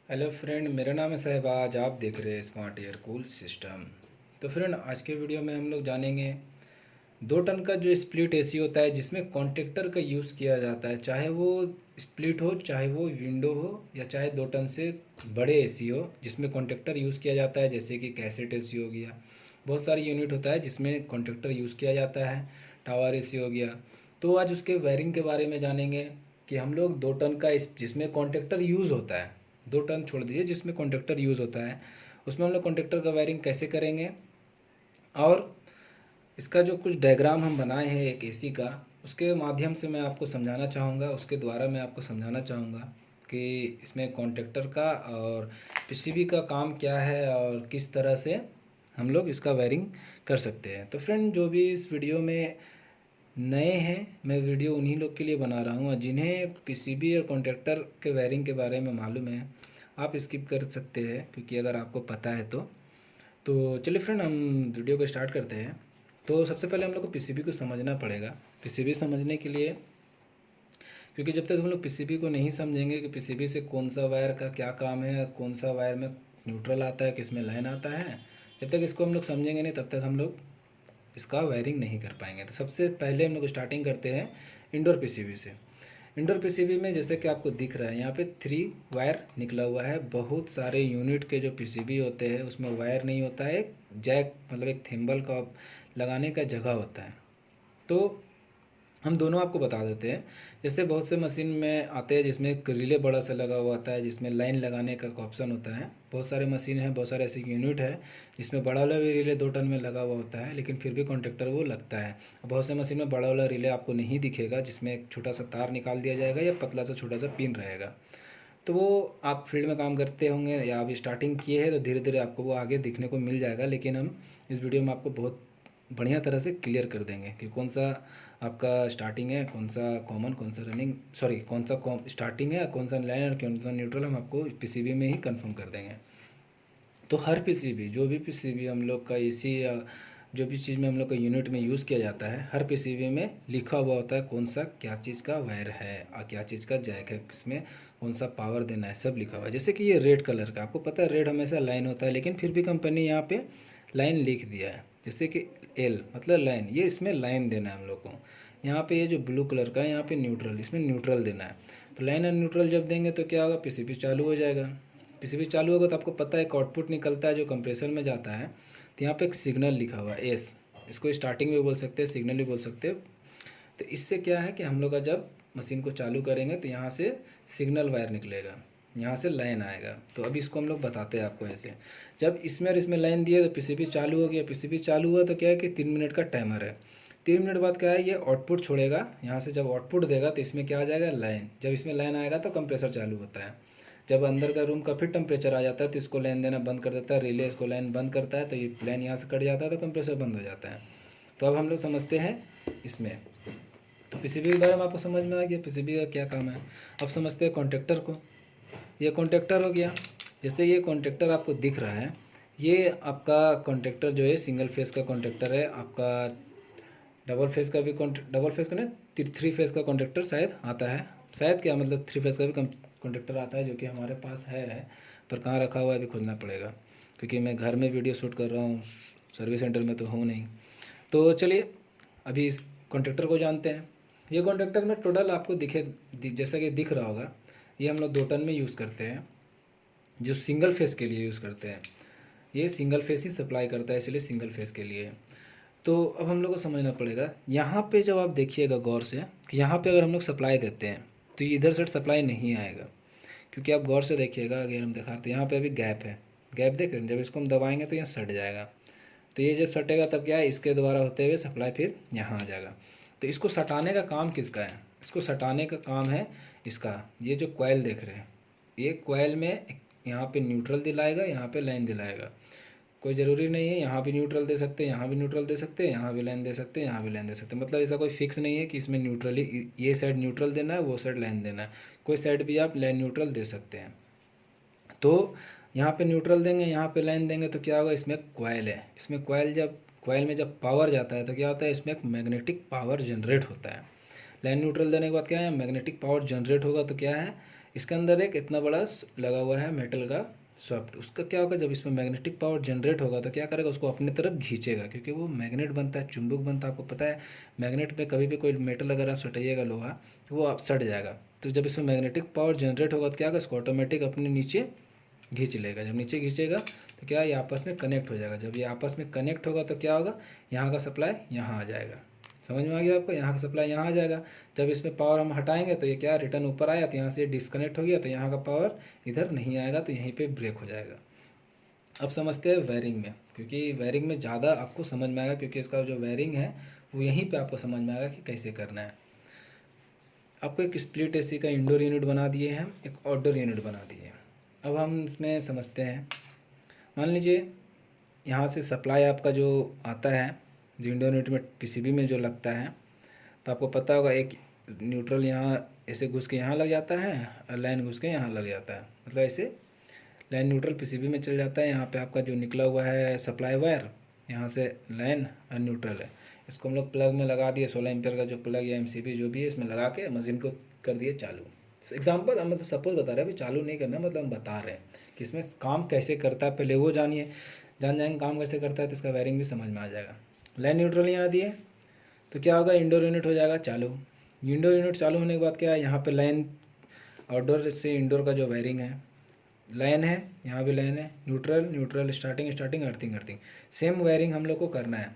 Hello friend, मेरा नाम है सहबाज। आप देख रहे हैं स्मार्ट एयर कूल सिस्टम। तो फ्रेंड, आज के वीडियो में हम लोग जानेंगे 2 टन का जो स्प्लिट एसी होता है जिसमें कॉन्ट्रैक्टर का यूज़ किया जाता है। चाहे वो स्प्लिट हो, चाहे वो विंडो हो, या चाहे 2 टन से बड़े एसी हो जिसमें कॉन्ट्रैक्टर यूज़ किया जाता है, जैसे कि कैसेट एसी हो गया। बहुत सारी यूनिट होता है जिसमें कॉन्ट्रैक्टर यूज़ किया जाता है। टावर एसी हो गया। तो आज उसके वायरिंग के बारे में जानेंगे कि हम लोग 2 टन का जिसमें कॉन्ट्रैक्टर यूज़ होता है, 2 टन छोड़ दीजिए, जिसमें कॉन्ट्रैक्टर यूज़ होता है उसमें हम लोग कॉन्ट्रैक्टर का वायरिंग कैसे करेंगे। और इसका जो कुछ डायग्राम हम बनाए हैं एक एसी का, उसके माध्यम से मैं आपको समझाना चाहूँगा, उसके द्वारा मैं आपको समझाना चाहूँगा कि इसमें कॉन्ट्रैक्टर का और पीसीबी का काम क्या है और किस तरह से हम लोग इसका वायरिंग कर सकते हैं। तो फ्रेंड, जो भी इस वीडियो में नए हैं, मैं वीडियो उन्हीं लोग के लिए बना रहा हूँ, और जिन्हें पीसीबी और कॉन्ट्रैक्टर के वायरिंग के बारे में मालूम है आप स्किप कर सकते हैं, क्योंकि अगर आपको पता है तो चलिए फ्रेंड, हम वीडियो को स्टार्ट करते हैं। तो सबसे पहले हम लोग को पीसीबी को समझना पड़ेगा। पीसीबी समझने के लिए, क्योंकि जब तक हम लोग पीसीबी को नहीं समझेंगे कि पीसीबी से कौन सा वायर का क्या काम है, कौन सा वायर में न्यूट्रल आता है, किस में लाइन आता है, जब तक इसको हम लोग समझेंगे नहीं तब तक हम लोग इसका वायरिंग नहीं कर पाएंगे। तो सबसे पहले हम लोग स्टार्टिंग करते हैं इंडोर पीसीबी से। इंडोर पीसीबी में जैसे कि आपको दिख रहा है यहाँ पे 3 वायर निकला हुआ है। बहुत सारे यूनिट के जो पीसीबी होते हैं उसमें वायर नहीं होता है, एक जैक मतलब एक थिम्बल का लगाने का जगह होता है। तो हम दोनों आपको बता देते हैं। जैसे बहुत से मशीन में आते हैं जिसमें एक रिले बड़ा सा लगा हुआ होता है, जिसमें लाइन लगाने का ऑप्शन होता है। बहुत सारे मशीन हैं, बहुत सारे ऐसे यूनिट है जिसमें बड़ा वाला भी रिले 2 टन में लगा हुआ होता है, लेकिन फिर भी कॉन्ट्रैक्टर वो लगता है। बहुत से मशीन में बड़ा वाला रिले आपको नहीं दिखेगा, जिसमें एक छोटा सा तार निकाल दिया जाएगा या पतला सा छोटा सा पिन रहेगा। तो वो आप फील्ड में काम करते होंगे या आप स्टार्टिंग किए हैं तो धीरे धीरे आपको वो आगे दिखने को मिल जाएगा, लेकिन हम इस वीडियो में आपको बहुत बढ़िया तरह से क्लियर कर देंगे कि कौन सा आपका स्टार्टिंग है, कौन सा कॉमन, कौन सा रनिंग, सॉरी कौन सा स्टार्टिंग है, कौन सा लाइन और कौन सा न्यूट्रल, हम आपको पीसीबी में ही कंफर्म कर देंगे। तो हर पीसीबी, जो भी पीसीबी हम लोग का एसी या जो भी चीज़ में हम लोग का यूनिट में यूज़ किया जाता है, हर पीसीबी में लिखा हुआ होता है कौन सा क्या चीज़ का वायर है और क्या चीज़ का जैक है, किसमें कौन सा पावर देना है, सब लिखा हुआ है। जैसे कि ये रेड कलर का, आपको पता है रेड हमेशा लाइन होता है, लेकिन फिर भी कंपनी यहाँ पे लाइन लिख दिया है, जैसे कि एल मतलब लाइन, ये इसमें लाइन देना है हम लोग को। यहाँ पे ये जो ब्लू कलर का है यहाँ पे न्यूट्रल, इसमें न्यूट्रल देना है। तो लाइन और न्यूट्रल जब देंगे तो क्या होगा, पीसीबी चालू हो जाएगा। पीसीबी चालू होगा तो आपको पता है एक आउटपुट निकलता है जो कंप्रेसर में जाता है। तो यहाँ पे एक सिग्नल लिखा हुआ है एस, इसको स्टार्टिंग भी बोल सकते हैं, सिग्नल भी बोल सकते हैं। तो इससे क्या है कि हम लोग का जब मशीन को चालू करेंगे तो यहाँ से सिग्नल वायर निकलेगा, यहाँ से लाइन आएगा। तो अभी इसको हम लोग बताते हैं आपको ऐसे। जब इसमें और इसमें लाइन दिए तो पीसीबी चालू हो गया। पीसीबी चालू हुआ तो क्या है कि 3 मिनट का टाइमर है। 3 मिनट बाद क्या है, ये आउटपुट छोड़ेगा। यहाँ से जब आउटपुट देगा तो इसमें क्या आ जाएगा, लाइन। जब इसमें लाइन आएगा तो कंप्रेसर चालू होता है। जब अंदर का रूम का फिर टेम्परेचर आ जाता है तो इसको लाइन देना बंद कर देता है, रिले इसको लाइन बंद करता है, तो ये लाइन यहाँ से कट जाता है तो कंप्रेसर बंद हो जाता है। तो अब हम लोग समझते हैं इसमें। तो पीसीबी के बारे में आपको समझ में आ गया पीसीबी का क्या काम है। अब समझते हैं कॉन्ट्रैक्टर को। ये कॉन्ट्रैक्टर हो गया। जैसे ये कॉन्ट्रैक्टर आपको दिख रहा है, ये आपका कॉन्ट्रैक्टर जो है सिंगल फेस का कॉन्ट्रैक्टर है। आपका डबल फेस का भी डबल फेस का नहीं, 3 फेस का कॉन्ट्रैक्टर शायद आता है। शायद क्या मतलब 3 फेस का भी कॉन्ट्रैक्टर आता है, जो कि हमारे पास है, पर कहाँ रखा हुआ है अभी खोजना पड़ेगा, क्योंकि मैं घर में वीडियो शूट कर रहा हूँ, सर्विस सेंटर में तो हूँ नहीं। तो चलिए अभी इस कॉन्ट्रैक्टर को जानते हैं। ये कॉन्ट्रैक्टर में टोटल आपको जैसा कि दिख रहा होगा, ये हम लोग 2 टन में यूज़ करते हैं, जो सिंगल फेस के लिए यूज़ करते हैं। ये सिंगल फेस ही सप्लाई करता है, इसलिए सिंगल फेस के लिए। तो अब हम लोग को समझना पड़ेगा, यहाँ पे जब आप देखिएगा गौर से कि यहाँ पे अगर हम लोग सप्लाई देते हैं तो इधर से सप्लाई नहीं आएगा, क्योंकि आप गौर से देखिएगा। अगर हम दिखाते हैं यहाँ पे अभी गैप है, गैप देख रहे हैं, जब इसको हम दबाएंगे तो यहाँ सट जाएगा। तो ये जब सटेगा तब क्या है, इसके द्वारा होते हुए सप्लाई फिर यहाँ आ जाएगा। तो इसको सटाने का काम किसका है, इसको सटाने का काम है इसका। ये जो कॉइल देख रहे हैं, ये कॉइल में यहाँ पे न्यूट्रल दिलाएगा, यहाँ पे लाइन दिलाएगा। कोई ज़रूरी नहीं है, यहाँ भी न्यूट्रल दे सकते हैं, यहाँ भी न्यूट्रल दे सकते हैं, यहाँ भी लाइन दे सकते हैं, यहाँ भी लाइन दे सकते हैं। मतलब ऐसा कोई फिक्स नहीं है कि इसमें न्यूट्रल ही, ये साइड न्यूट्रल देना है, वो साइड लाइन देना है। कोई साइड भी आप लाइन न्यूट्रल दे सकते हैं। तो यहाँ पे न्यूट्रल देंगे, यहाँ पे लाइन देंगे तो क्या होगा, इसमें कॉइल है। इसमें कॉइल में जब पावर जाता है तो क्या होता है, इसमें एक मैग्नेटिक पावर जनरेट होता है। लाइन न्यूट्रल देने के बाद क्या है, मैग्नेटिक पावर जनरेट होगा तो क्या है, इसके अंदर एक इतना बड़ा लगा हुआ है मेटल का सॉफ्ट। उसका क्या होगा, जब इसमें मैग्नेटिक पावर जनरेट होगा तो क्या करेगा, उसको अपनी तरफ खींचेगा, क्योंकि वो मैग्नेट बनता है, चुंबक बनता है। आपको पता है मैग्नेट पे कभी भी कोई मेटल अगर आप सटाइएगा लोहा, तो वो आप सट जाएगा। तो जब इसमें मैग्नेटिक पावर जनरेट होगा तो क्या होगा, इसको ऑटोमेटिक अपने नीचे खींच लेगा। जब नीचे खींचेगा तो क्या, ये आपस में कनेक्ट हो जाएगा। जब ये आपस में कनेक्ट होगा तो क्या होगा, यहाँ का सप्लाई यहाँ आ जाएगा। समझ में आ गया आपको, यहाँ का सप्लाई यहाँ आ जाएगा। जब इसमें पावर हम हटाएंगे तो ये क्या, रिटर्न ऊपर आया, तो यहाँ से डिस्कनेक्ट हो गया, तो यहाँ का पावर इधर नहीं आएगा, तो यहीं पे ब्रेक हो जाएगा। अब समझते हैं वायरिंग में, क्योंकि वायरिंग में ज़्यादा आपको समझ में आएगा, क्योंकि इसका जो वायरिंग है वो यहीं पे आपको समझ में आएगा कि कैसे करना है। आपको एक स्प्लिट एसी का इंडोर यूनिट बना दिए हैं, एक आउटडोर यूनिट बना दिए हैं। अब हम इसमें समझते हैं। मान लीजिए यहाँ से सप्लाई आपका जो आता है, जो इंडोर यूनिट में पीसीबी में जो लगता है, तो आपको पता होगा एक न्यूट्रल यहाँ ऐसे घुस के यहाँ लग जाता है और लाइन घुस के यहाँ लग जाता है। मतलब ऐसे लाइन न्यूट्रल पीसीबी में चल जाता है। यहाँ पे आपका जो निकला हुआ है सप्लाई वायर, यहाँ से लाइन और न्यूट्रल है, इसको हम लोग प्लग में लगा दिए। 16 एम्पियर का जो प्लग या एमसीबी जो भी है, इसमें लगा के मशीन को कर दिए चालू। एग्जाम्पल हम मतलब सपोज बता रहे हैं, अभी चालू नहीं करना, मतलब हम बता रहे हैं कि इसमें काम कैसे करता है। पहले वो जान जाएंगे काम कैसे करता है, तो इसका वायरिंग भी समझ में आ जाएगा। लाइन न्यूट्रल यहाँ दिए तो क्या होगा, इंडोर यूनिट हो जाएगा चालू। इंडोर यूनिट चालू होने के बाद क्या है, यहाँ पे लाइन आउटडोर से इंडोर का जो वायरिंग है, लाइन है, यहाँ भी लाइन है, neutral neutral, starting starting, earthing earthing, same wiring हम लोग को करना है।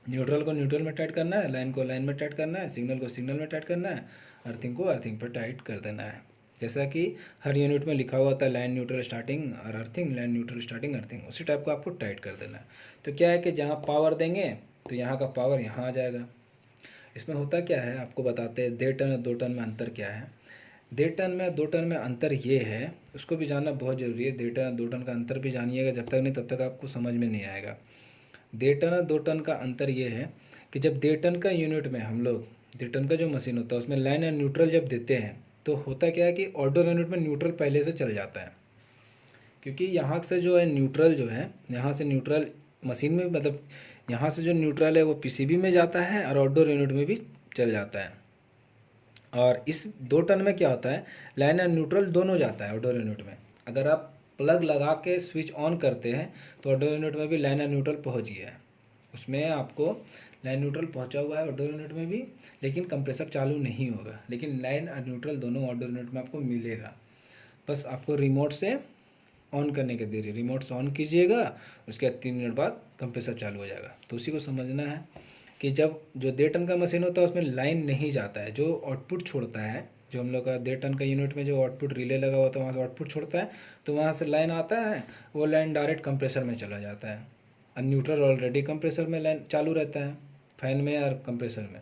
न्यूट्रल को न्यूट्रल में टाइट करना है, लाइन को लाइन में टाइट करना है, सिग्नल को सिग्नल में टाइट करना है, अर्थिंग को अर्थिंग पर टाइट कर देना है। जैसा कि हर यूनिट में लिखा हुआ था, लाइन न्यूट्रल स्टार्टिंग और earthing, line neutral starting earthing, उसी टाइप को आपको टाइट कर देना है। तो क्या है कि जहाँ पावर देंगे तो यहाँ का पावर यहाँ आ जाएगा। इसमें होता क्या है आपको बताते हैं, 1.5 टन और 2 टन में अंतर क्या है। 1.5 टन में 2 टन में अंतर ये है, उसको भी जानना बहुत ज़रूरी है। 1.5 टन 2 टन का अंतर भी जानिएगा, जब तक नहीं तब तक आपको समझ में नहीं आएगा। 1.5 टन और 2 टन का अंतर ये है कि जब 1.5 टन का यूनिट में हम लोग 1.5 टन का जो मशीन होता है उसमें लाइन एंड न्यूट्रल जब देते हैं, तो होता क्या है कि आउटडोर यूनिट में न्यूट्रल पहले से चल जाता है। क्योंकि यहाँ से जो है न्यूट्रल जो है, यहाँ से न्यूट्रल मशीन में, मतलब यहाँ से जो न्यूट्रल है वो पीसीबी में जाता है और आउटडोर यूनिट में भी चल जाता है। और इस 2 टन में क्या होता है, लाइन और न्यूट्रल दोनों जाता है आउटडोर यूनिट में। अगर आप प्लग लगा के स्विच ऑन करते हैं तो आउटडोर यूनिट में भी लाइन और न्यूट्रल पहुँच गया है। उसमें आपको लाइन न्यूट्रल पहुंचा हुआ है आउटडोर यूनिट में भी, लेकिन कंप्रेसर चालू नहीं होगा। लेकिन लाइन और न्यूट्रल दोनों आउटडोर यूनिट में आपको मिलेगा। बस आपको रिमोट से ऑन करने के देरी, रिमोट से ऑन कीजिएगा, उसके बाद 3 मिनट बाद कंप्रेसर चालू हो जाएगा। तो उसी को समझना है कि जब जो 1.5 टन का मशीन होता है उसमें लाइन नहीं जाता है, जो आउटपुट छोड़ता है, जो हम लोग का 1.5 टन का यूनिट में जो आउटपुट रिले लगा हुआ था वहाँ से आउटपुट छोड़ता है, तो वहाँ से लाइन आता है, वो लाइन डायरेक्ट कंप्रेसर में चला जाता है। और न्यूट्रल ऑलरेडी कंप्रेसर में लाइन चालू रहता है, फैन में और कंप्रेसर में।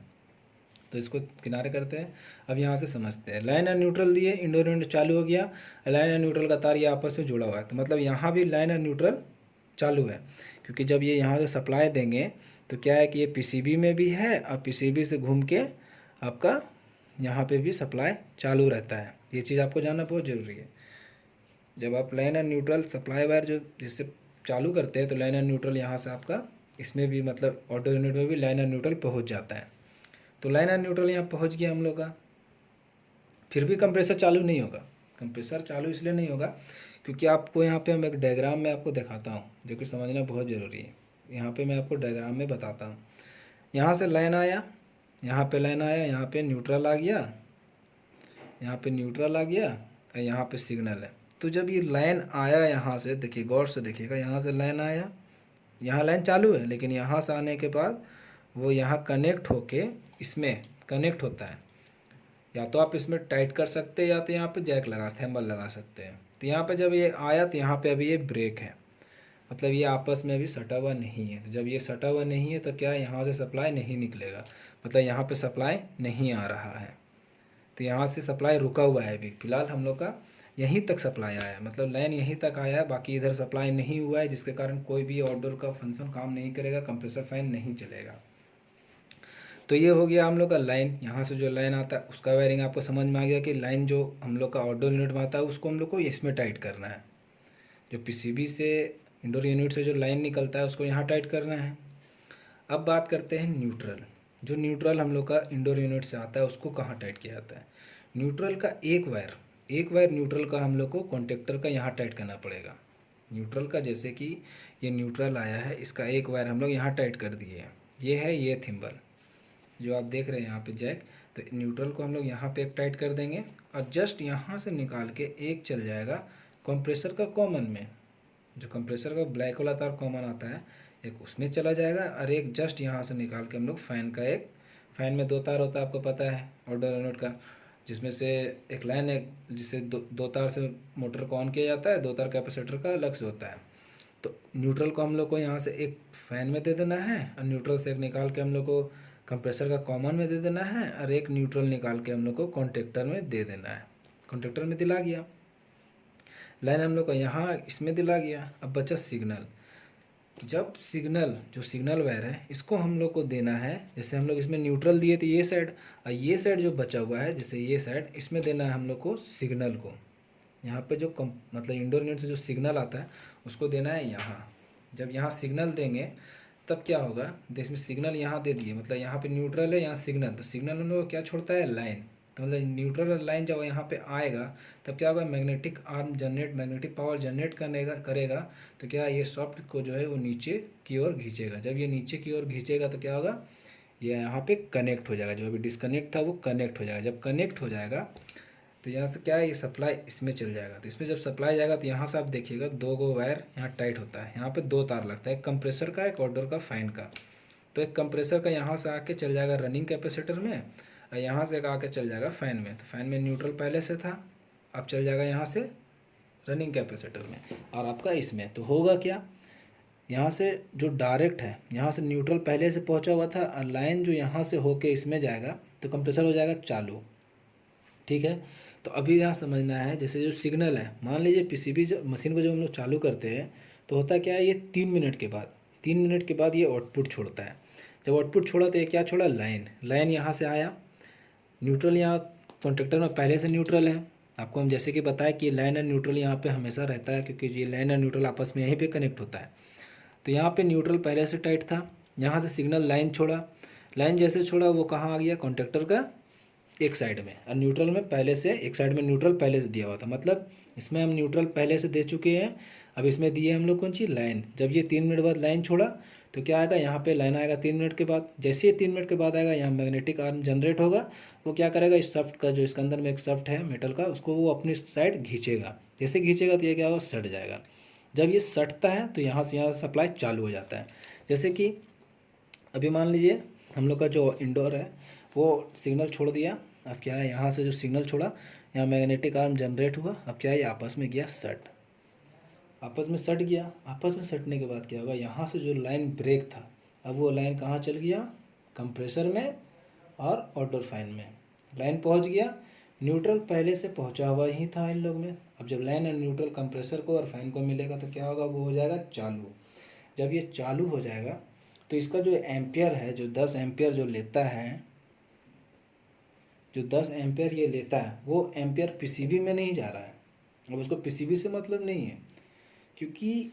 तो इसको किनारे करते हैं। अब यहाँ से समझते हैं, लाइन और न्यूट्रल दिए, इंडोर यूनिट चालू हो गया, लाइन और न्यूट्रल का तार ये आपस में जुड़ा हुआ है, तो मतलब यहाँ भी लाइन और न्यूट्रल चालू है। क्योंकि जब ये यहाँ से सप्लाई देंगे तो क्या है कि ये पीसीबी में भी है और पीसीबी से घूम के आपका यहाँ पे भी सप्लाई चालू रहता है। ये चीज़ आपको जानना बहुत ज़रूरी है। जब आप लाइन और न्यूट्रल सप्लाई वायर जो जिससे चालू करते हैं, तो लाइन और न्यूट्रल यहाँ से आपका इसमें भी, मतलब ऑटो यूनिट में भी लाइन और न्यूट्रल पहुँच जाता है। तो लाइन और न्यूट्रल यहाँ पहुँच गया हम लोग का, फिर भी कंप्रेसर चालू नहीं होगा। कंप्रेसर चालू इसलिए नहीं होगा क्योंकि आपको यहाँ पे हम एक डायग्राम में आपको दिखाता हूँ, जो कि समझना बहुत ज़रूरी है। यहाँ पे मैं आपको डायग्राम में बताता हूँ। यहाँ से लाइन आया, यहाँ पे लाइन आया, यहाँ पे न्यूट्रल आ गया, यहाँ पे न्यूट्रल आ गया और यहाँ पे सिग्नल है। तो जब ये लाइन आया यहाँ से, देखिए गौर से देखिएगा, यहाँ से लाइन आया, यहाँ लाइन चालू है, लेकिन यहाँ से आने के बाद वो यहाँ कनेक्ट होके इसमें कनेक्ट होता है। या तो आप इसमें टाइट कर सकते हैं, या तो यहाँ पे जैक लगा, थैम्बल लगा सकते हैं। तो यहाँ पे जब ये आया तो यहाँ पे अभी ये ब्रेक है, मतलब ये आपस में अभी सटा हुआ नहीं है। तो जब ये सटा हुआ नहीं है तो क्या, यहाँ से सप्लाई नहीं निकलेगा, मतलब यहाँ पे सप्लाई नहीं आ रहा है। तो यहाँ से सप्लाई रुका हुआ है। अभी फ़िलहाल हम लोग का यहीं तक सप्लाई आया है, मतलब लाइन यहीं तक आया है, बाकी इधर सप्लाई नहीं हुआ है, जिसके कारण कोई भी आउटडोर का फंक्शन काम नहीं करेगा, कंप्रेसर फैन नहीं चलेगा। तो ये हो गया हम लोग का लाइन। यहाँ से जो लाइन आता है उसका वायरिंग आपको समझ में आ गया कि लाइन जो हम लोग का आउटडोर यूनिट में आता है उसको हम लोग को इसमें टाइट करना है। जो पीसीबी से इंडोर यूनिट से जो लाइन निकलता है उसको यहाँ टाइट करना है। अब बात करते हैं न्यूट्रल। जो न्यूट्रल हम लोग का इंडोर यूनिट से आता है उसको कहाँ टाइट किया जाता है। न्यूट्रल का एक वायर एक वायर न्यूट्रल का हम लोग को कॉन्टेक्टर का यहाँ टाइट करना पड़ेगा। न्यूट्रल का जैसे कि ये न्यूट्रल आया है, इसका एक वायर हम लोग यहाँ टाइट कर दिए हैं। ये है ये थिम्बल जो आप देख रहे हैं यहाँ पे जैक, तो न्यूट्रल को हम लोग यहाँ पे एक टाइट कर देंगे और जस्ट यहाँ से निकाल के एक चल जाएगा कंप्रेसर का कॉमन में। जो कंप्रेसर का ब्लैक वाला तार कॉमन आता है एक उसमें चला जाएगा, और एक जस्ट यहाँ से निकाल के हम लोग फ़ैन का, एक फ़ैन में 2 तार होता है आपको पता है आउटडोर यूनिट का, जिसमें से एक लाइन है जिससे दो तार से मोटर को ऑन किया जाता है, 2 तार कैपेसिटर का अलग से होता है। तो न्यूट्रल को हम लोग को यहाँ से एक फ़ैन में दे देना है, और न्यूट्रल से एक निकाल के हम लोग को कंप्रेसर का कॉमन में दे देना है, और एक न्यूट्रल निकाल के हम लोग को कॉन्टेक्टर में दे देना है। कॉन्टेक्टर में दिला गया, लाइन हम लोग को यहाँ इसमें दिला गया। अब बचा सिग्नल। जब सिग्नल, जो सिग्नल वायर है इसको हम लोग को देना है, जैसे हम लोग इसमें न्यूट्रल दिए थे ये साइड, और ये साइड जो बचा हुआ है जैसे ये साइड, इसमें देना है हम लोग को सिग्नल को। यहाँ पे जो मतलब इंडोर यूनिट से जो सिग्नल आता है उसको देना है यहाँ। जब यहाँ सिग्नल देंगे तब क्या होगा, इसमें सिग्नल यहाँ दे दिए, मतलब यहाँ पे न्यूट्रल है, यहाँ सिग्नल, तो सिग्नल हम लोग को क्या छोड़ता है, लाइन। तो मतलब न्यूट्रल लाइन जब यहाँ पे आएगा तब क्या होगा, magnetic arm generate, magnetic power generate करेगा। तो क्या ये सॉफ्ट को जो है वो नीचे की ओर खींचेगा। जब ये नीचे की ओर खींचेगा तो क्या होगा, ये यहाँ पे कनेक्ट हो जाएगा। जो अभी डिस्कनेक्ट था वो कनेक्ट हो जाएगा। जब कनेक्ट हो जाएगा तो यहाँ से क्या है, ये सप्लाई इसमें चल जाएगा। तो इसमें जब सप्लाई जाएगा तो यहाँ से आप देखिएगा 2 गो वायर यहाँ टाइट होता है। यहाँ पे 2 तार लगता है, एक कंप्रेसर का, एक आउटडोर का फ़ैन का। तो एक कंप्रेसर का यहाँ से आके चल जाएगा रनिंग कैपेसिटर में, और यहाँ से आके चल जाएगा फ़ैन में। तो फ़ैन में न्यूट्रल पहले से था, अब चल जाएगा यहाँ से रनिंग कैपेसिटर में, और आपका इसमें। तो होगा क्या, यहाँ से जो डायरेक्ट है, यहाँ से न्यूट्रल पहले से पहुँचा हुआ था, और लाइन जो यहाँ से होके इसमें जाएगा तो कंप्रेसर हो जाएगा चालू। ठीक है, तो अभी यहाँ समझना है, जैसे जो सिग्नल है, मान लीजिए पीसीबी जो मशीन को जब हम लोग चालू करते हैं तो होता क्या है, ये 3 मिनट के बाद, 3 मिनट के बाद ये आउटपुट छोड़ता है। जब आउटपुट छोड़ा तो ये क्या छोड़ा, लाइन यहाँ से आया, न्यूट्रल यहाँ कॉन्टेक्टर में पहले से न्यूट्रल है। आपको हम जैसे कि बताया कि लाइन और न्यूट्रल यहाँ पे हमेशा रहता है, क्योंकि ये लाइन और न्यूट्रल आपस में यहीं पे कनेक्ट होता है। तो यहाँ पे न्यूट्रल पहले से टाइट था, यहाँ से सिग्नल लाइन छोड़ा, लाइन जैसे छोड़ा वो कहाँ आ गया, कॉन्टेक्टर का एक साइड में, और न्यूट्रल में पहले से एक साइड में न्यूट्रल पहले से दिया हुआ था। मतलब इसमें हम न्यूट्रल पहले से दे चुके हैं, अब इसमें दिए हम लोग कौन सी, लाइन। जब ये 3 मिनट बाद लाइन छोड़ा तो क्या आएगा, यहाँ पे लाइन आएगा 3 मिनट के बाद। जैसे ये 3 मिनट के बाद आएगा, यहाँ मैग्नेटिक आर्म जनरेट होगा। वो क्या करेगा, इस सफ्ट का, जो इसके अंदर में एक सफ्ट है मेटल का, उसको वो अपनी साइड खींचेगा। जैसे खींचेगा तो ये क्या होगा, सट जाएगा। जब ये सटता है तो यहाँ से सप्लाई चालू हो जाता है। जैसे कि अभी मान लीजिए हम लोग का जो इंडोर है वो सिग्नल छोड़ दिया, अब क्या है, यहाँ से जो सिग्नल छोड़ा, यहाँ मैग्नेटिक आर्म जनरेट हुआ। अब क्या है, ये आपस में गया सट, आपस में सट गया। आपस में सटने के बाद क्या होगा, यहाँ से जो लाइन ब्रेक था, अब वो लाइन कहाँ चल गया, कंप्रेसर में और आउटडोर फैन में लाइन पहुँच गया। न्यूट्रल पहले से पहुँचा हुआ ही था इन लोग में। अब जब लाइन और न्यूट्रल कंप्रेसर को और फैन को मिलेगा तो क्या होगा, वो हो जाएगा चालू। जब ये चालू हो जाएगा तो इसका जो एम्पियर है, जो 10 एम्पियर जो लेता है, जो 10 एम्पियर ये लेता है, वो एम्पियर पीसीबी में नहीं जा रहा है। अब उसको पीसीबी से मतलब नहीं है, क्योंकि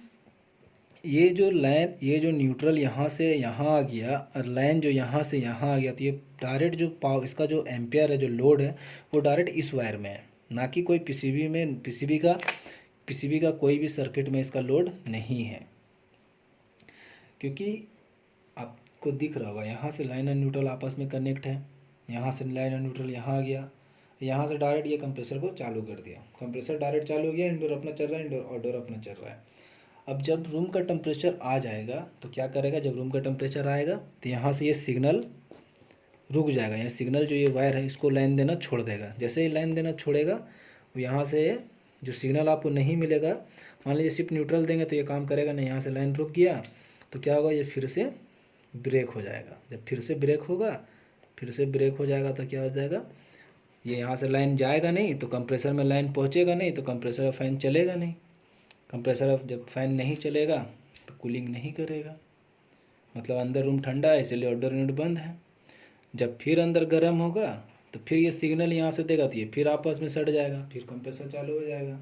ये जो लाइन, ये जो न्यूट्रल यहाँ से यहाँ आ गया और लाइन जो यहाँ से यहाँ आ गया, तो ये डायरेक्ट जो पावर, इसका जो एम्पियर है, जो लोड है, वो डायरेक्ट इस वायर में है, ना कि कोई पीसीबी में। पीसीबी का कोई भी सर्किट में इसका लोड नहीं है, क्योंकि आपको दिख रहा होगा यहाँ से लाइन और न्यूट्रल आपस में कनेक्ट है। यहाँ से लाइन और न्यूट्रल यहाँ आ गया, यहाँ से डायरेक्ट ये कंप्रेसर को चालू कर दिया, कंप्रेसर डायरेक्ट चालू हो गया, इंडोर अपना चल रहा है, इंडोर आउटडोर अपना चल रहा है। अब जब रूम का टेम्परेचर आ जाएगा तो क्या करेगा, जब रूम का टेम्परेचर आएगा तो यहाँ से ये सिग्नल रुक जाएगा। यहाँ सिग्नल जो ये वायर है इसको लाइन देना छोड़ देगा। जैसे ही लाइन देना छोड़ेगा वो यहाँ से जो सिग्नल आपको नहीं मिलेगा, मान लीजिए सिर्फ न्यूट्रल देंगे तो ये काम करेगा नहीं। यहाँ से लाइन रुक गया तो क्या होगा, ये फिर से ब्रेक हो जाएगा। जब फिर से ब्रेक होगा, फिर से ब्रेक हो जाएगा तो क्या हो जाएगा, ये यहाँ से लाइन जाएगा नहीं तो कंप्रेसर में लाइन पहुँचेगा नहीं, तो कंप्रेसर का फ़ैन चलेगा नहीं। कंप्रेसर जब फ़ैन नहीं चलेगा तो कूलिंग नहीं करेगा, मतलब अंदर रूम ठंडा है इसलिए आउटडोर यूनिट बंद है। जब फिर अंदर गर्म होगा तो फिर ये सिग्नल यहाँ से देगा तो ये फिर आपस में सट जाएगा, फिर कंप्रेसर चालू हो जाएगा।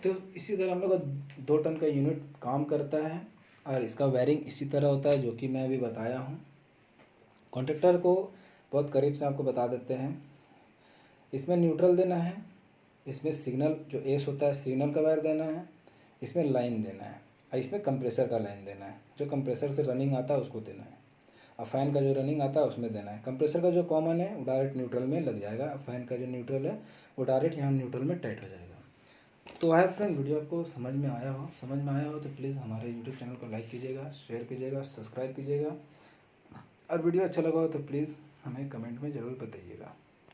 तो इसी तरह हम लोग 2 टन का यूनिट काम करता है, और इसका वायरिंग इसी तरह होता है जो कि मैं अभी बताया हूँ। कॉन्ट्रैक्टर को बहुत करीब से आपको बता देते हैं। इसमें न्यूट्रल देना है, इसमें सिग्नल जो एस होता है सिग्नल का वायर देना है, इसमें लाइन देना है और इसमें कंप्रेसर का लाइन देना है। जो कंप्रेसर से रनिंग आता है उसको देना है और फ़ैन का जो रनिंग आता है उसमें देना है। कंप्रेसर का जो कॉमन है वो डायरेक्ट न्यूट्रल में लग जाएगा, फ़ैन का जो न्यूट्रल है वो डायरेक्ट यहाँ न्यूट्रल में टाइट हो जाएगा। तो आए फ्रेंड, वीडियो आपको समझ में आया हो तो प्लीज़ हमारे यूट्यूब चैनल को लाइक कीजिएगा, शेयर कीजिएगा, सब्सक्राइब कीजिएगा और वीडियो अच्छा लगा हो तो प्लीज़ हमें कमेंट में ज़रूर बताइएगा।